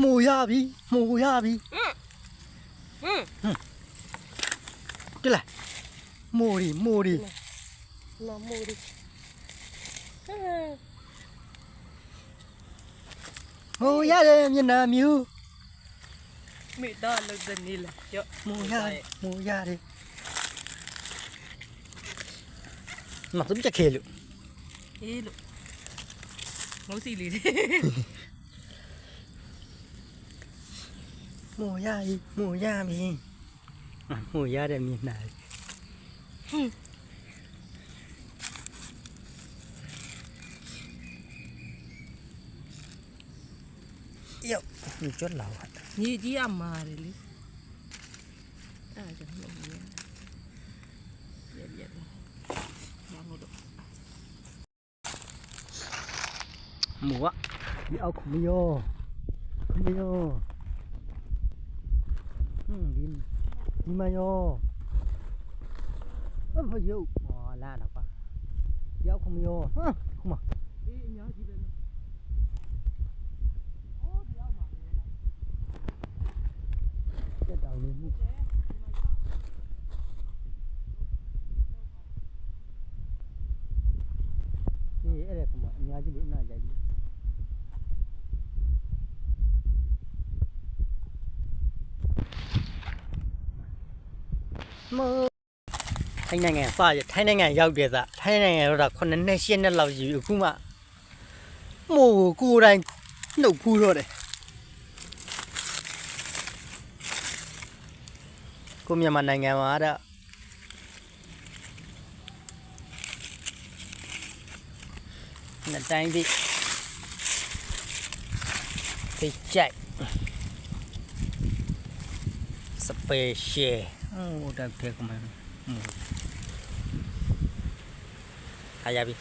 မိုးရပြီမိုးရပြီကြည့်လိုက်မိုးရီမိုးရီ nó mua đi မိုးရတယ်မျက်နှာမြူ mẹ đó là dần đi là chợ မိုးရတယ်မိုးရတယ်မစမ်းချက်ခဲလို့ ê lụ nấu gì lì đi မိုးရပြီမိုးရပြီမိုးရတဲ့မျက်နှာယောညွတ်လာပါ nhị chỉ ăn mà đi đi à chẳng được gì biết đang ngồi được หมูอ่ะนี่เอาขมโยดีมาโยมาโยอ๋อล่าหรอปะเดี๋ยวขมโยขม ê nhớ gì bên เจ้านี่นี่အဲ့ဒါခမအများကြီးလေးအနာကြိုက်ပြီထိုင်းနိုင်ငံစရထိုင်းနိုင်ငံရောက်တယ်စထိုင်းနိုင်ငံရောက်တာ9နှစ်10နှစ်လောက်ရှိပြီအခုမှမို့ကိုယ်တိုင်နှုတ်ဖူးတော့တယ်ကိုမြန်မာနိုင်ငံမှာတော့နှစ်တိုင်းဒီစိတ်ကြိုက် special ဟိုတက်ထဲကမှခါရပြီ